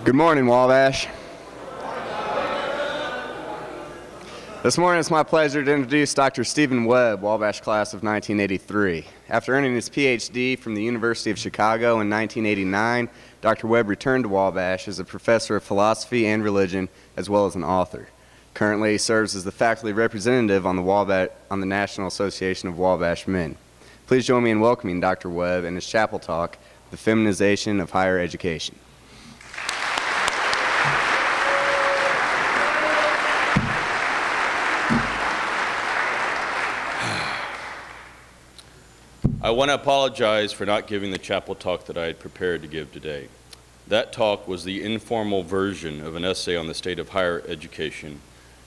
Good morning, Wabash. This morning it's my pleasure to introduce Dr. Stephen Webb, Wabash class of 1983. After earning his PhD from the University of Chicago in 1989, Dr. Webb returned to Wabash as a professor of philosophy and religion, as well as an author. Currently, he serves as the faculty representative on the National Association of Wabash Men. Please join me in welcoming Dr. Webb and his chapel talk, The Feminization of Higher Education. I want to apologize for not giving the chapel talk that I had prepared to give today. That talk was the informal version of an essay on the state of higher education,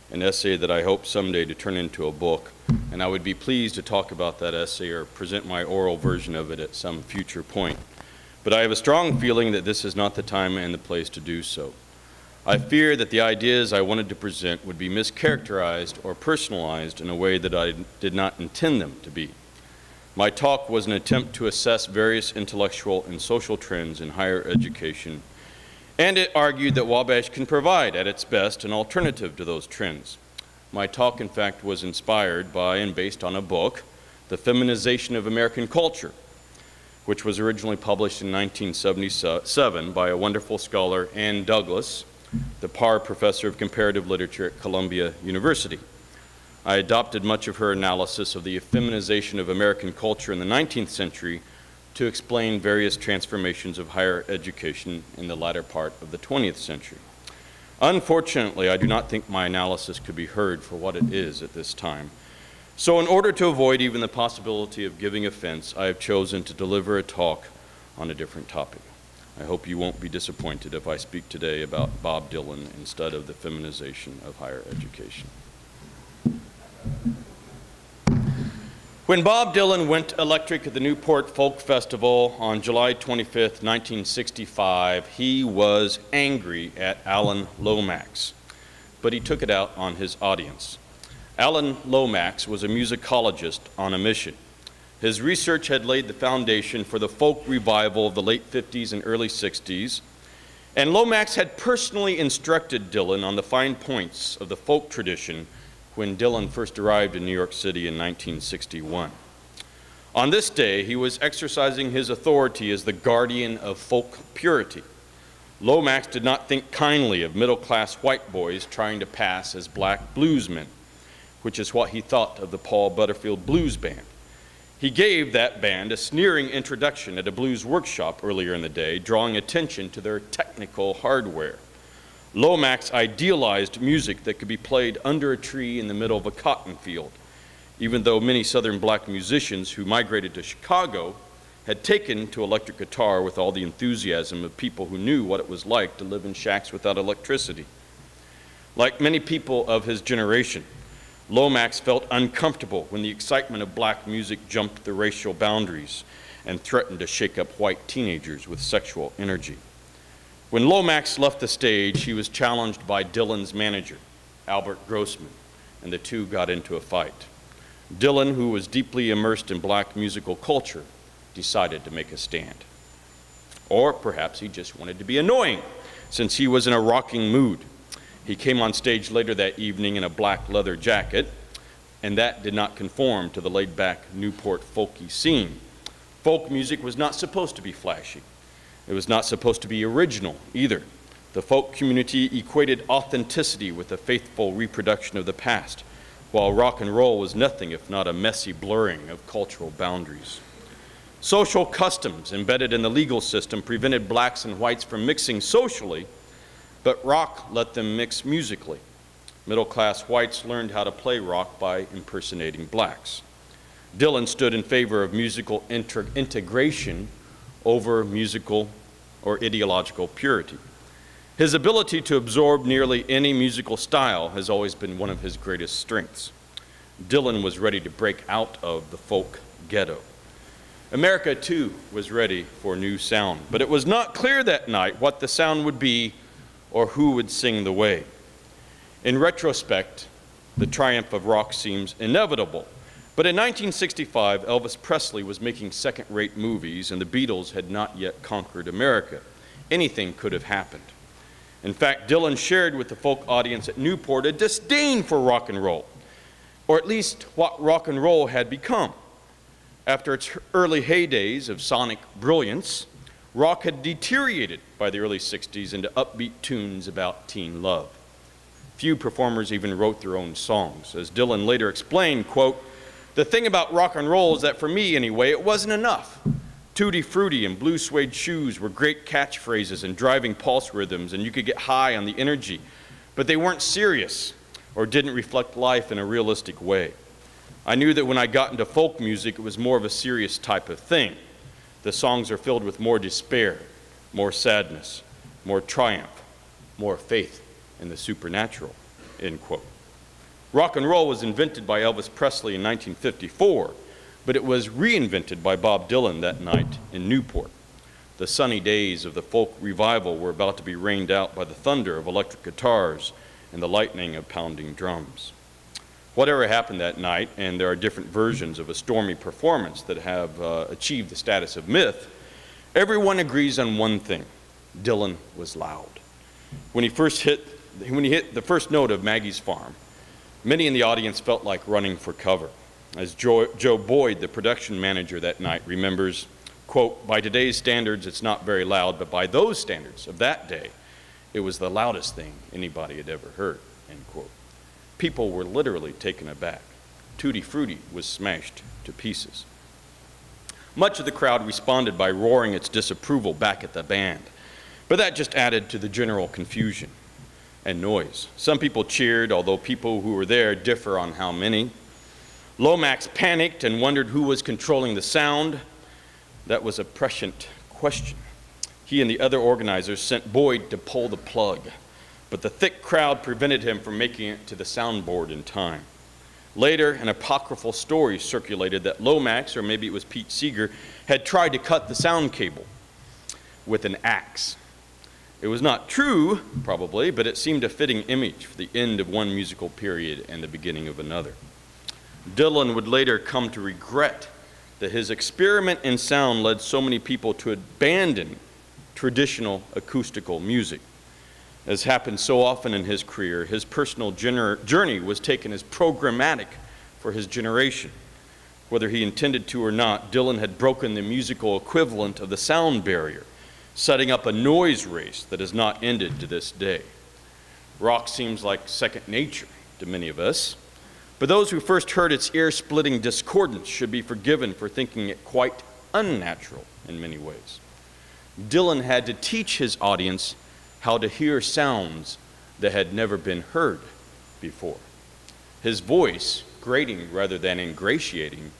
an essay that I hope someday to turn into a book, and I would be pleased to talk about that essay or present my oral version of it at some future point. But I have a strong feeling that this is not the time and the place to do so. I fear that the ideas I wanted to present would be mischaracterized or personalized in a way that I did not intend them to be. My talk was an attempt to assess various intellectual and social trends in higher education, and it argued that Wabash can provide, at its best, an alternative to those trends. My talk, in fact, was inspired by and based on a book, The Feminization of American Culture, which was originally published in 1977 by a wonderful scholar, Ann Douglas, the Parr Professor of Comparative Literature at Columbia University. I adopted much of her analysis of the feminization of American culture in the 19th century to explain various transformations of higher education in the latter part of the 20th century. Unfortunately, I do not think my analysis could be heard for what it is at this time. So in order to avoid even the possibility of giving offense, I have chosen to deliver a talk on a different topic. I hope you won't be disappointed if I speak today about Bob Dylan instead of the feminization of higher education. When Bob Dylan went electric at the Newport Folk Festival on July 25th, 1965, he was angry at Alan Lomax, but he took it out on his audience. Alan Lomax was a musicologist on a mission. His research had laid the foundation for the folk revival of the late 50s and early 60s, and Lomax had personally instructed Dylan on the fine points of the folk tradition when Dylan first arrived in New York City in 1961. On this day, he was exercising his authority as the guardian of folk purity. Lomax did not think kindly of middle-class white boys trying to pass as black bluesmen, which is what he thought of the Paul Butterfield Blues Band. He gave that band a sneering introduction at a blues workshop earlier in the day, drawing attention to their technical hardware. Lomax idealized music that could be played under a tree in the middle of a cotton field, even though many Southern black musicians who migrated to Chicago had taken to electric guitar with all the enthusiasm of people who knew what it was like to live in shacks without electricity. Like many people of his generation, Lomax felt uncomfortable when the excitement of black music jumped the racial boundaries and threatened to shake up white teenagers with sexual energy. When Lomax left the stage, he was challenged by Dylan's manager, Albert Grossman, and the two got into a fight. Dylan, who was deeply immersed in black musical culture, decided to make a stand. Or perhaps he just wanted to be annoying, since he was in a rocking mood. He came on stage later that evening in a black leather jacket, and that did not conform to the laid-back Newport folky scene. Folk music was not supposed to be flashy. It was not supposed to be original either. The folk community equated authenticity with a faithful reproduction of the past, while rock and roll was nothing if not a messy blurring of cultural boundaries. Social customs embedded in the legal system prevented blacks and whites from mixing socially, but rock let them mix musically. Middle-class whites learned how to play rock by impersonating blacks. Dylan stood in favor of musical integration over musical or ideological purity. His ability to absorb nearly any musical style has always been one of his greatest strengths. Dylan was ready to break out of the folk ghetto. America, too, was ready for new sound, but it was not clear that night what the sound would be or who would sing the way. In retrospect, the triumph of rock seems inevitable. But in 1965, Elvis Presley was making second-rate movies, and the Beatles had not yet conquered America. Anything could have happened. In fact, Dylan shared with the folk audience at Newport a disdain for rock and roll, or at least what rock and roll had become. After its early heydays of sonic brilliance, rock had deteriorated by the early 60s into upbeat tunes about teen love. Few performers even wrote their own songs. As Dylan later explained, quote, "The thing about rock and roll is that for me anyway, it wasn't enough. Tutti Frutti and blue suede shoes were great catchphrases and driving pulse rhythms, and you could get high on the energy, but they weren't serious or didn't reflect life in a realistic way. I knew that when I got into folk music, it was more of a serious type of thing. The songs are filled with more despair, more sadness, more triumph, more faith in the supernatural," end quote. Rock and roll was invented by Elvis Presley in 1954, but it was reinvented by Bob Dylan that night in Newport. The sunny days of the folk revival were about to be rained out by the thunder of electric guitars and the lightning of pounding drums. Whatever happened that night, and there are different versions of a stormy performance that have achieved the status of myth, everyone agrees on one thing: Dylan was loud. When he hit the first note of Maggie's Farm, many in the audience felt like running for cover. As Joe Boyd, the production manager that night, remembers, quote, "By today's standards, it's not very loud, but by those standards of that day, it was the loudest thing anybody had ever heard," end quote. People were literally taken aback. Tutti Frutti was smashed to pieces. Much of the crowd responded by roaring its disapproval back at the band, but that just added to the general confusion and noise. Some people cheered, although people who were there differ on how many. Lomax panicked and wondered who was controlling the sound. That was a prescient question. He and the other organizers sent Boyd to pull the plug, but the thick crowd prevented him from making it to the soundboard in time. Later, an apocryphal story circulated that Lomax, or maybe it was Pete Seeger, had tried to cut the sound cable with an axe. It was not true, probably, but it seemed a fitting image for the end of one musical period and the beginning of another. Dylan would later come to regret that his experiment in sound led so many people to abandon traditional acoustical music. As happened so often in his career, his personal journey was taken as programmatic for his generation. Whether he intended to or not, Dylan had broken the musical equivalent of the sound barrier, setting up a noise race that has not ended to this day. Rock seems like second nature to many of us, but those who first heard its ear-splitting discordance should be forgiven for thinking it quite unnatural in many ways. Dylan had to teach his audience how to hear sounds that had never been heard before. His voice, grating rather than ingratiating,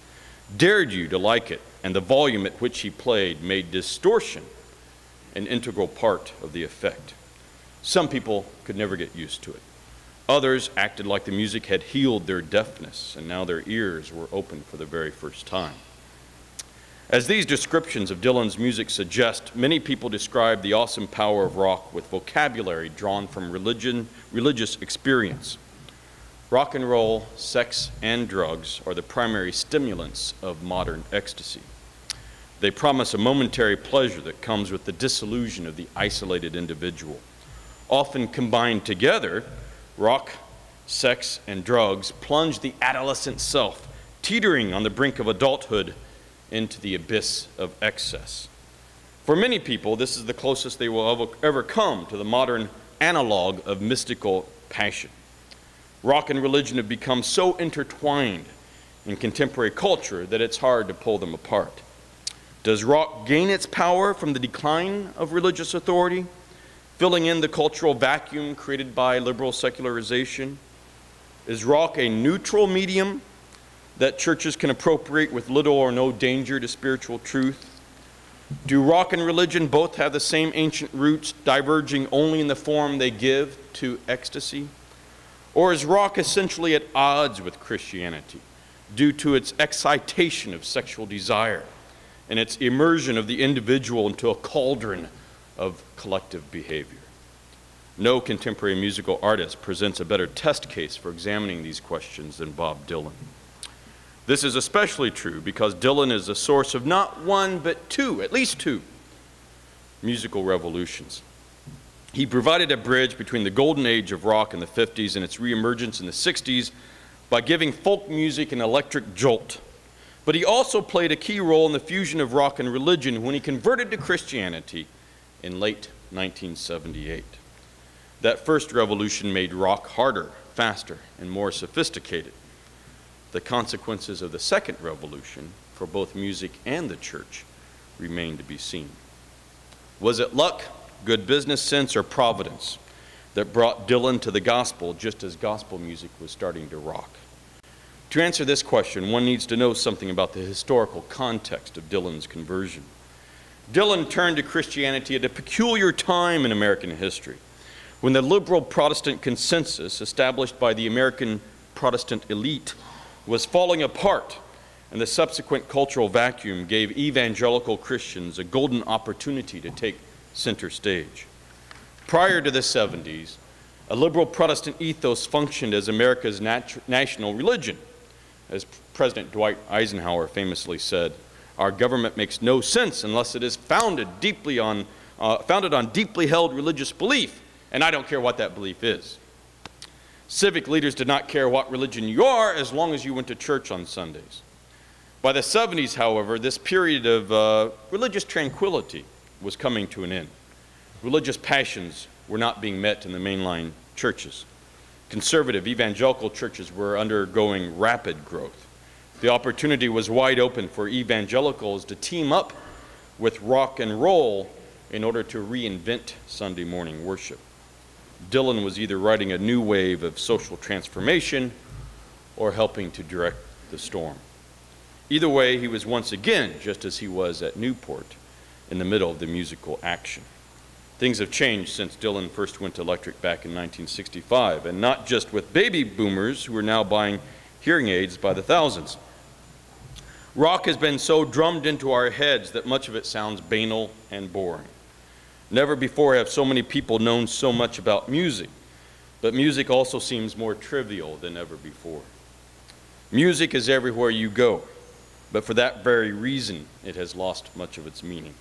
dared you to like it, and the volume at which he played made distortion an integral part of the effect. Some people could never get used to it. Others acted like the music had healed their deafness, and now their ears were open for the very first time. As these descriptions of Dylan's music suggest, many people describe the awesome power of rock with vocabulary drawn from religious experience. Rock and roll, sex, and drugs are the primary stimulants of modern ecstasy. They promise a momentary pleasure that comes with the disillusion of the isolated individual. Often combined together, rock, sex, and drugs plunge the adolescent self, teetering on the brink of adulthood, into the abyss of excess. For many people, this is the closest they will ever come to the modern analog of mystical passion. Rock and religion have become so intertwined in contemporary culture that it's hard to pull them apart. Does rock gain its power from the decline of religious authority, filling in the cultural vacuum created by liberal secularization? Is rock a neutral medium that churches can appropriate with little or no danger to spiritual truth? Do rock and religion both have the same ancient roots, diverging only in the form they give to ecstasy? Or is rock essentially at odds with Christianity due to its excitation of sexual desire and its immersion of the individual into a cauldron of collective behavior? No contemporary musical artist presents a better test case for examining these questions than Bob Dylan. This is especially true because Dylan is the source of not one, but two, at least two, musical revolutions. He provided a bridge between the golden age of rock in the 50s and its reemergence in the 60s by giving folk music an electric jolt. But he also played a key role in the fusion of rock and religion when he converted to Christianity in late 1978. That first revolution made rock harder, faster, and more sophisticated. The consequences of the second revolution for both music and the church remain to be seen. Was it luck, good business sense, or providence that brought Dylan to the gospel just as gospel music was starting to rock? To answer this question, one needs to know something about the historical context of Dylan's conversion. Dylan turned to Christianity at a peculiar time in American history, when the liberal Protestant consensus established by the American Protestant elite was falling apart, and the subsequent cultural vacuum gave evangelical Christians a golden opportunity to take center stage. Prior to the 70s, a liberal Protestant ethos functioned as America's national religion. As President Dwight Eisenhower famously said, "Our government makes no sense unless it is founded on deeply held religious belief, and I don't care what that belief is." Civic leaders did not care what religion you are as long as you went to church on Sundays. By the 70s, however, this period of religious tranquility was coming to an end. Religious passions were not being met in the mainline churches. Conservative evangelical churches were undergoing rapid growth. The opportunity was wide open for evangelicals to team up with rock and roll in order to reinvent Sunday morning worship. Dylan was either riding a new wave of social transformation or helping to direct the storm. Either way, he was once again, just as he was at Newport, in the middle of the musical action. Things have changed since Dylan first went electric back in 1965, and not just with baby boomers who are now buying hearing aids by the thousands. Rock has been so drummed into our heads that much of it sounds banal and boring. Never before have so many people known so much about music, but music also seems more trivial than ever before. Music is everywhere you go, but for that very reason, it has lost much of its meaning.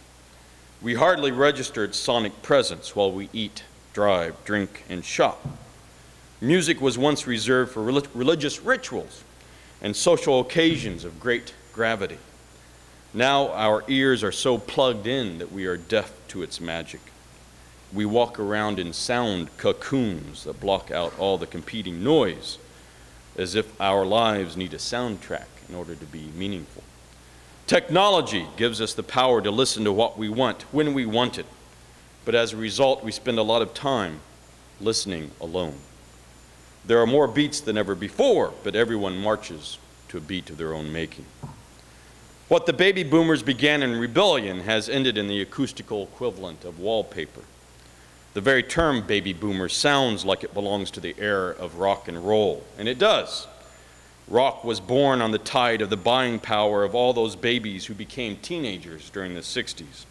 We hardly register its sonic presence while we eat, drive, drink, and shop. Music was once reserved for religious rituals and social occasions of great gravity. Now our ears are so plugged in that we are deaf to its magic. We walk around in sound cocoons that block out all the competing noise, as if our lives need a soundtrack in order to be meaningful. Technology gives us the power to listen to what we want, when we want it, but as a result, we spend a lot of time listening alone. There are more beats than ever before, but everyone marches to a beat of their own making. What the baby boomers began in rebellion has ended in the acoustical equivalent of wallpaper. The very term baby boomer sounds like it belongs to the era of rock and roll, and it does. Rock was born on the tide of the buying power of all those babies who became teenagers during the 60s.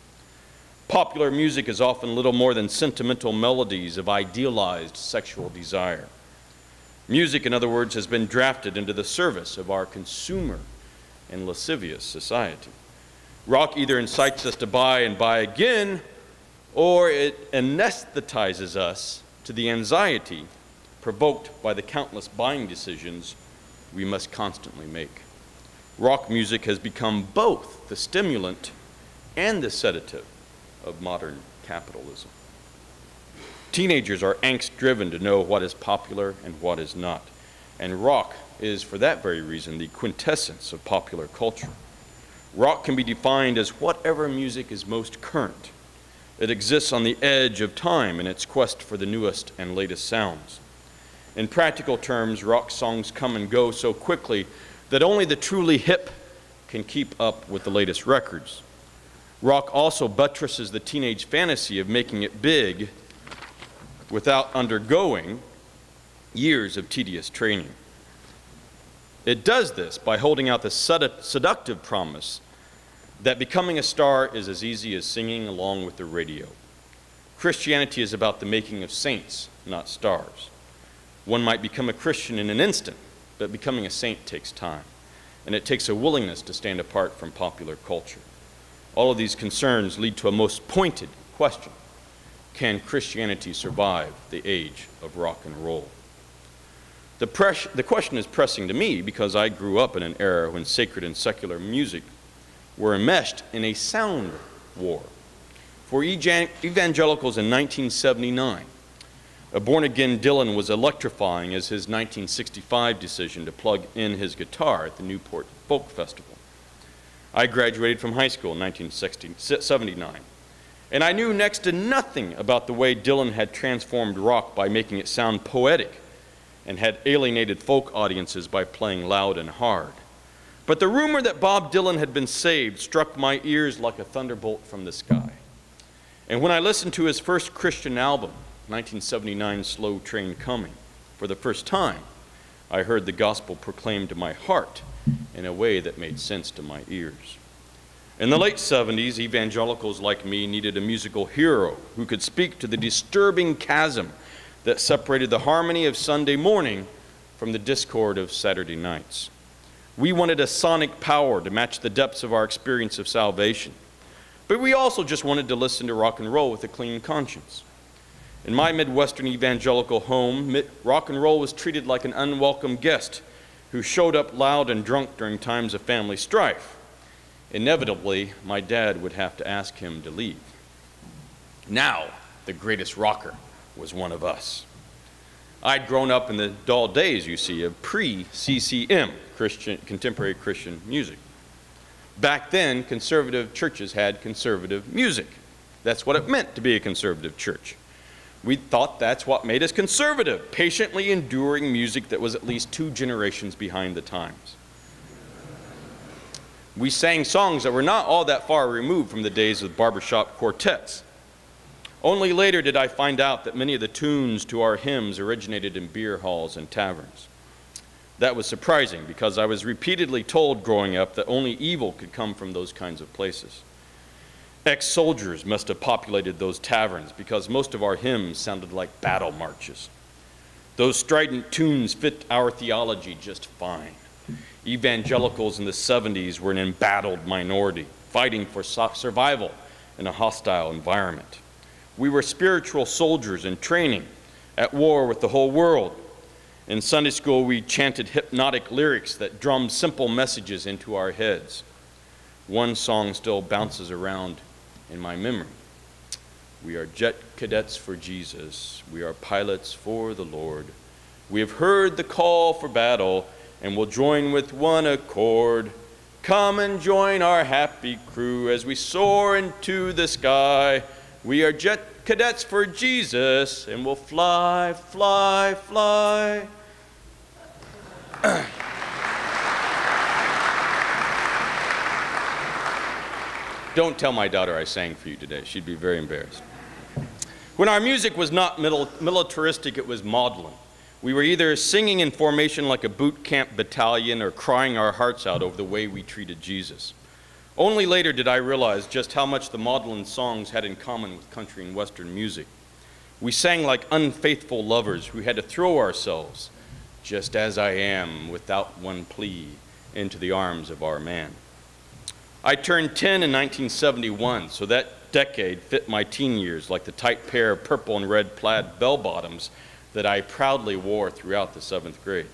Popular music is often little more than sentimental melodies of idealized sexual desire. Music, in other words, has been drafted into the service of our consumer and lascivious society. Rock either incites us to buy and buy again, or it anesthetizes us to the anxiety provoked by the countless buying decisions we must constantly make. Rock music has become both the stimulant and the sedative of modern capitalism. Teenagers are angst-driven to know what is popular and what is not, and rock is, for that very reason, the quintessence of popular culture. Rock can be defined as whatever music is most current. It exists on the edge of time in its quest for the newest and latest sounds. In practical terms, rock songs come and go so quickly that only the truly hip can keep up with the latest records. Rock also buttresses the teenage fantasy of making it big without undergoing years of tedious training. It does this by holding out the seductive promise that becoming a star is as easy as singing along with the radio. Christianity is about the making of saints, not stars. One might become a Christian in an instant, but becoming a saint takes time, and it takes a willingness to stand apart from popular culture. All of these concerns lead to a most pointed question. can Christianity survive the age of rock and roll? The question is pressing to me because I grew up in an era when sacred and secular music were enmeshed in a sound war. For evangelicals in 1979, a born-again Dylan was electrifying as his 1965 decision to plug in his guitar at the Newport Folk Festival. I graduated from high school in 1979, and I knew next to nothing about the way Dylan had transformed rock by making it sound poetic and had alienated folk audiences by playing loud and hard. But the rumor that Bob Dylan had been saved struck my ears like a thunderbolt from the sky. And when I listened to his first Christian album, 1979 Slow Train Coming, for the first time, I heard the gospel proclaimed to my heart in a way that made sense to my ears. In the late 70s, evangelicals like me needed a musical hero who could speak to the disturbing chasm that separated the harmony of Sunday morning from the discord of Saturday nights. We wanted a sonic power to match the depths of our experience of salvation, but we also just wanted to listen to rock and roll with a clean conscience. In my Midwestern evangelical home, rock and roll was treated like an unwelcome guest who showed up loud and drunk during times of family strife. Inevitably, my dad would have to ask him to leave. Now, the greatest rocker was one of us. I'd grown up in the dull days, you see, of pre-CCM, contemporary Christian music. Back then, conservative churches had conservative music. That's what it meant to be a conservative church. We thought that's what made us conservative, patiently enduring music that was at least 2 generations behind the times. We sang songs that were not all that far removed from the days of barbershop quartets. Only later did I find out that many of the tunes to our hymns originated in beer halls and taverns. That was surprising because I was repeatedly told growing up that only evil could come from those kinds of places. Ex-soldiers must have populated those taverns because most of our hymns sounded like battle marches. Those strident tunes fit our theology just fine. Evangelicals in the 70s were an embattled minority, fighting for survival in a hostile environment. We were spiritual soldiers in training, at war with the whole world. In Sunday school, we chanted hypnotic lyrics that drummed simple messages into our heads. One song still bounces around in my memory. We are jet cadets for Jesus. We are pilots for the Lord. We have heard the call for battle and will join with one accord. Come and join our happy crew as we soar into the sky. We are jet cadets for Jesus and will fly, fly, fly. Don't tell my daughter I sang for you today. She'd be very embarrassed. When our music was not militaristic, it was maudlin. We were either singing in formation like a boot camp battalion or crying our hearts out over the way we treated Jesus. Only later did I realize just how much the maudlin songs had in common with country and Western music. We sang like unfaithful lovers who had to throw ourselves, just as I am, without one plea, into the arms of our man. I turned 10 in 1971, so that decade fit my teen years like the tight pair of purple and red plaid bell-bottoms that I proudly wore throughout the 7th grade.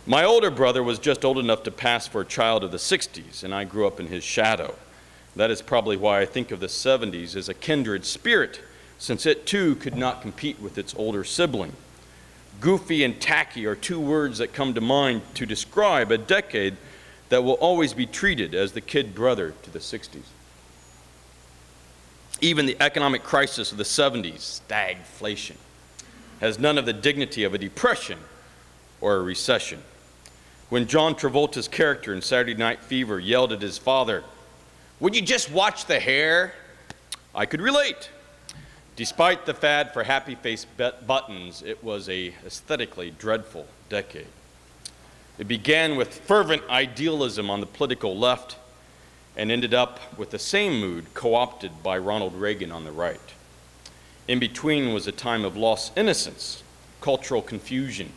My older brother was just old enough to pass for a child of the 60s, and I grew up in his shadow. That is probably why I think of the 70s as a kindred spirit, since it too could not compete with its older sibling. Goofy and tacky are 2 words that come to mind to describe a decade that will always be treated as the kid brother to the 60s. Even the economic crisis of the 70s, stagflation, has none of the dignity of a depression or a recession. When John Travolta's character in Saturday Night Fever yelled at his father, "Would you just watch the hair?" I could relate. Despite the fad for happy face buttons, it was a aesthetically dreadful decade. It began with fervent idealism on the political left and ended up with the same mood co-opted by Ronald Reagan on the right. In between was a time of lost innocence, cultural confusion,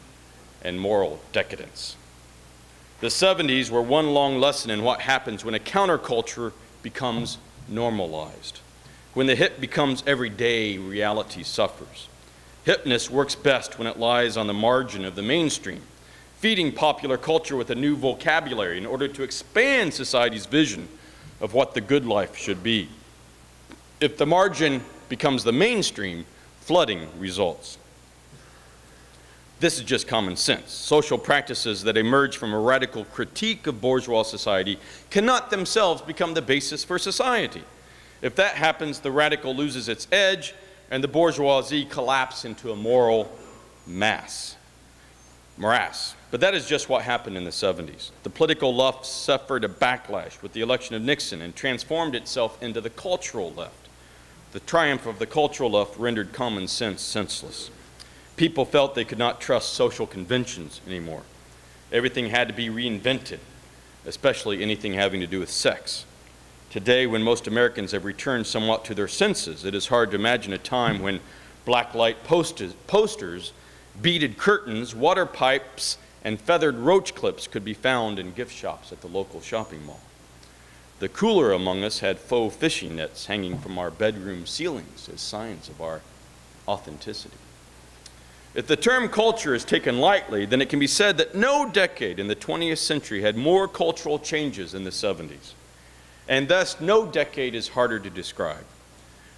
and moral decadence. The 70s were one long lesson in what happens when a counterculture becomes normalized. When the hip becomes everyday, reality suffers. Hipness works best when it lies on the margin of the mainstream, feeding popular culture with a new vocabulary in order to expand society's vision of what the good life should be. If the margin becomes the mainstream, flooding results. This is just common sense. Social practices that emerge from a radical critique of bourgeois society cannot themselves become the basis for society. If that happens, the radical loses its edge and the bourgeoisie collapse into a moral morass. But that is just what happened in the 70s. The political left suffered a backlash with the election of Nixon and transformed itself into the cultural left. The triumph of the cultural left rendered common sense senseless. People felt they could not trust social conventions anymore. Everything had to be reinvented, especially anything having to do with sex. Today, when most Americans have returned somewhat to their senses, it is hard to imagine a time when blacklight posters, beaded curtains, water pipes, and feathered roach clips could be found in gift shops at the local shopping mall. The cooler among us had faux fishing nets hanging from our bedroom ceilings as signs of our authenticity. If the term culture is taken lightly, then it can be said that no decade in the 20th century had more cultural changes than the 70s. And thus, no decade is harder to describe.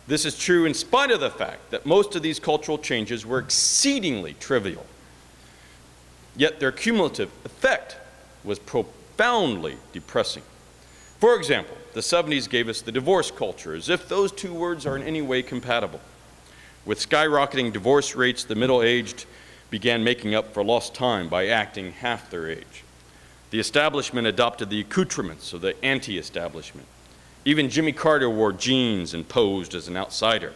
This is true in spite of the fact that most of these cultural changes were exceedingly trivial. Yet their cumulative effect was profoundly depressing. For example, the 70s gave us the divorce culture, as if those two words are in any way compatible. With skyrocketing divorce rates, the middle-aged began making up for lost time by acting half their age. The establishment adopted the accoutrements of the anti-establishment. Even Jimmy Carter wore jeans and posed as an outsider.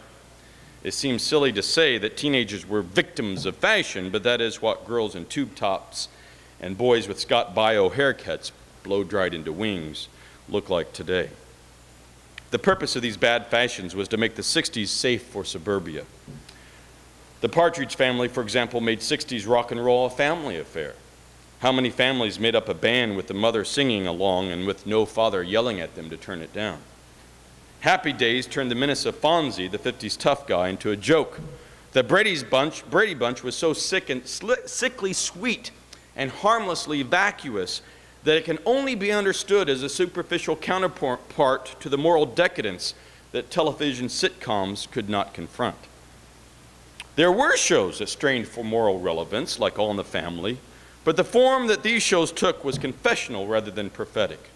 It seems silly to say that teenagers were victims of fashion, but that is what girls in tube tops and boys with Scott Bio haircuts, blow-dried into wings, look like today. The purpose of these bad fashions was to make the 60s safe for suburbia. The Partridge Family, for example, made 60s rock and roll a family affair. How many families made up a band with the mother singing along and with no father yelling at them to turn it down? Happy Days turned the menace of Fonzie, the 50s tough guy, into a joke. The Brady Bunch was so sickly sweet and harmlessly vacuous that it can only be understood as a superficial counterpart to the moral decadence that television sitcoms could not confront. There were shows that strained for moral relevance, like All in the Family, but the form that these shows took was confessional rather than prophetic.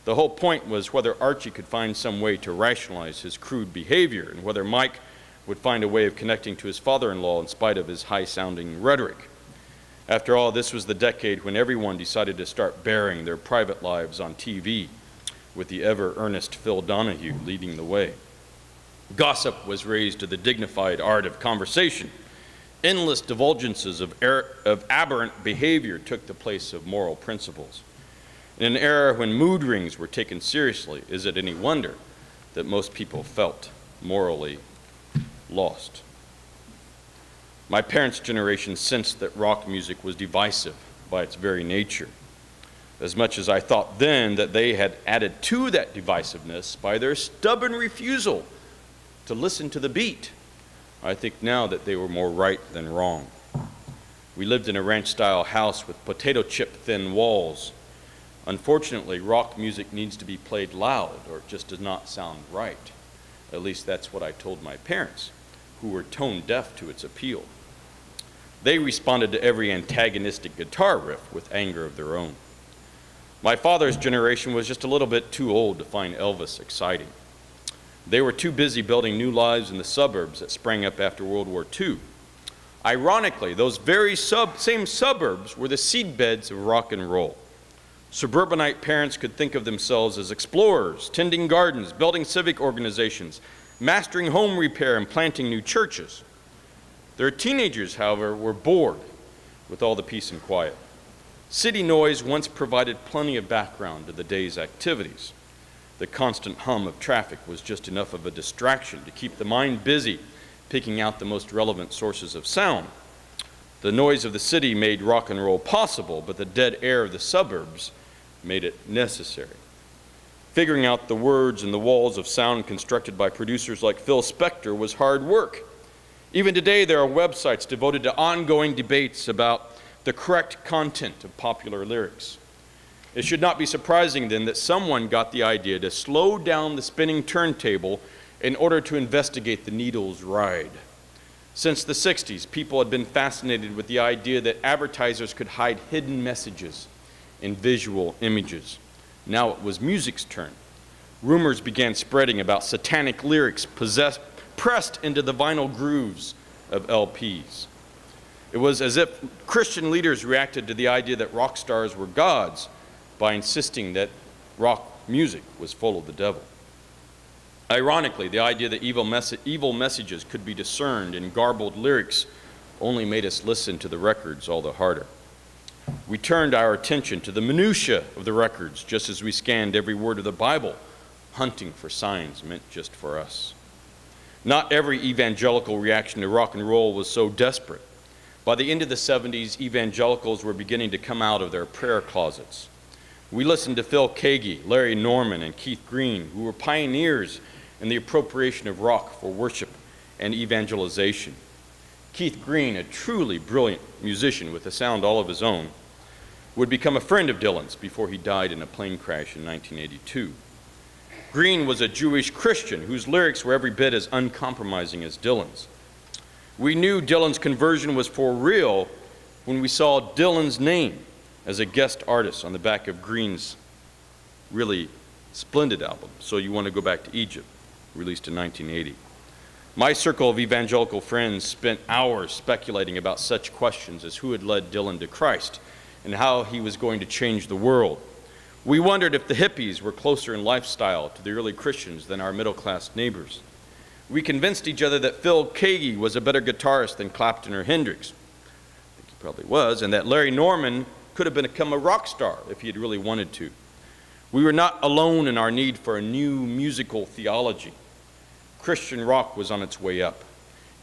The whole point was whether Archie could find some way to rationalize his crude behavior and whether Mike would find a way of connecting to his father-in-law in spite of his high-sounding rhetoric. After all, this was the decade when everyone decided to start bearing their private lives on TV, with the ever-earnest Phil Donahue leading the way. Gossip was raised to the dignified art of conversation. Endless divulgences of aberrant behavior took the place of moral principles. In an era when mood rings were taken seriously, is it any wonder that most people felt morally lost? My parents' generation sensed that rock music was divisive by its very nature, as much as I thought then that they had added to that divisiveness by their stubborn refusal to listen to the beat. I think now that they were more right than wrong. We lived in a ranch-style house with potato chip thin walls. Unfortunately, rock music needs to be played loud or it just does not sound right. At least that's what I told my parents, who were tone deaf to its appeal. They responded to every antagonistic guitar riff with anger of their own. My father's generation was just a little bit too old to find Elvis exciting. They were too busy building new lives in the suburbs that sprang up after World War II. Ironically, those very same suburbs were the seedbeds of rock and roll. Suburbanite parents could think of themselves as explorers, tending gardens, building civic organizations, mastering home repair, and planting new churches. Their teenagers, however, were bored with all the peace and quiet. City noise once provided plenty of background to the day's activities. The constant hum of traffic was just enough of a distraction to keep the mind busy, picking out the most relevant sources of sound. The noise of the city made rock and roll possible, but the dead air of the suburbs made it necessary. Figuring out the words and the walls of sound constructed by producers like Phil Spector was hard work. Even today, there are websites devoted to ongoing debates about the correct content of popular lyrics. It should not be surprising, then, that someone got the idea to slow down the spinning turntable in order to investigate the needle's ride. Since the 60s, people had been fascinated with the idea that advertisers could hide hidden messages in visual images. Now it was music's turn. Rumors began spreading about satanic lyrics pressed into the vinyl grooves of LPs. It was as if Christian leaders reacted to the idea that rock stars were gods by insisting that rock music was full of the devil. Ironically, the idea that evil messages could be discerned in garbled lyrics only made us listen to the records all the harder. We turned our attention to the minutiae of the records, just as we scanned every word of the Bible, hunting for signs meant just for us. Not every evangelical reaction to rock and roll was so desperate. By the end of the 70s, evangelicals were beginning to come out of their prayer closets. We listened to Phil Keaggy, Larry Norman, and Keith Green, who were pioneers in the appropriation of rock for worship and evangelization. Keith Green, a truly brilliant musician with a sound all of his own, would become a friend of Dylan's before he died in a plane crash in 1982. Green was a Jewish Christian whose lyrics were every bit as uncompromising as Dylan's. We knew Dylan's conversion was for real when we saw Dylan's name as a guest artist on the back of Green's really splendid album, So You Want to Go Back to Egypt, released in 1980. My circle of evangelical friends spent hours speculating about such questions as who had led Dylan to Christ and how he was going to change the world. We wondered if the hippies were closer in lifestyle to the early Christians than our middle-class neighbors. We convinced each other that Phil Keaggy was a better guitarist than Clapton or Hendrix. I think he probably was, and that Larry Norman could have become a rock star if he had really wanted to. We were not alone in our need for a new musical theology. Christian rock was on its way up.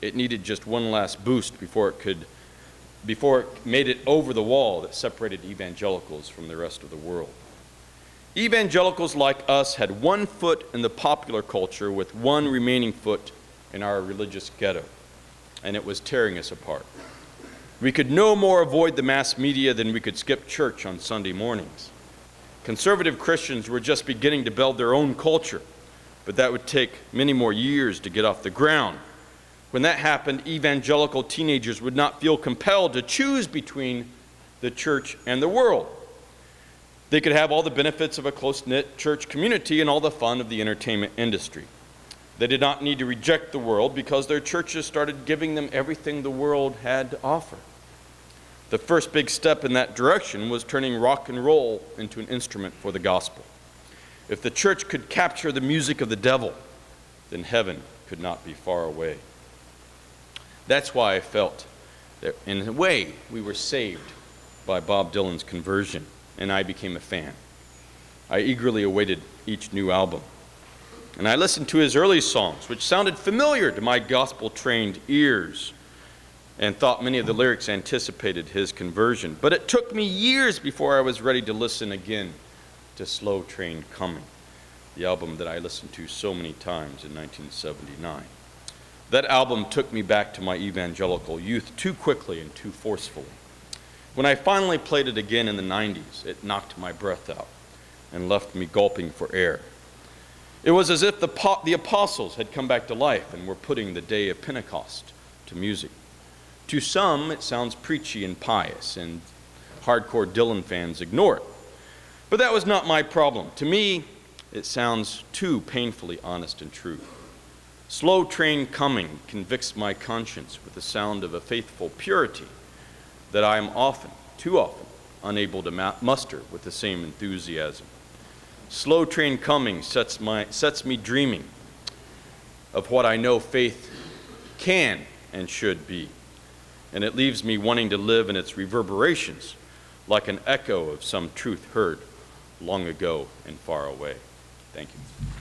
It needed just one last boost before it made it over the wall that separated evangelicals from the rest of the world. Evangelicals like us had one foot in the popular culture with one remaining foot in our religious ghetto, and it was tearing us apart. We could no more avoid the mass media than we could skip church on Sunday mornings. Conservative Christians were just beginning to build their own culture, but that would take many more years to get off the ground. When that happened, evangelical teenagers would not feel compelled to choose between the church and the world. They could have all the benefits of a close-knit church community and all the fun of the entertainment industry. They did not need to reject the world because their churches started giving them everything the world had to offer. The first big step in that direction was turning rock and roll into an instrument for the gospel. If the church could capture the music of the devil, then heaven could not be far away. That's why I felt that, in a way, we were saved by Bob Dylan's conversion, and I became a fan. I eagerly awaited each new album. And I listened to his early songs, which sounded familiar to my gospel-trained ears, and thought many of the lyrics anticipated his conversion. But it took me years before I was ready to listen again to Slow Train Coming, the album that I listened to so many times in 1979. That album took me back to my evangelical youth too quickly and too forcefully. When I finally played it again in the 90s, it knocked my breath out and left me gulping for air. It was as if the apostles had come back to life and were putting the day of Pentecost to music. To some, it sounds preachy and pious, and hardcore Dylan fans ignore it. But that was not my problem. To me, it sounds too painfully honest and true. Slow Train Coming convicts my conscience with the sound of a faithful purity that I am often, too often, unable to muster with the same enthusiasm. Slow Train Coming sets me dreaming of what I know faith can and should be, and it leaves me wanting to live in its reverberations like an echo of some truth heard long ago and far away. Thank you.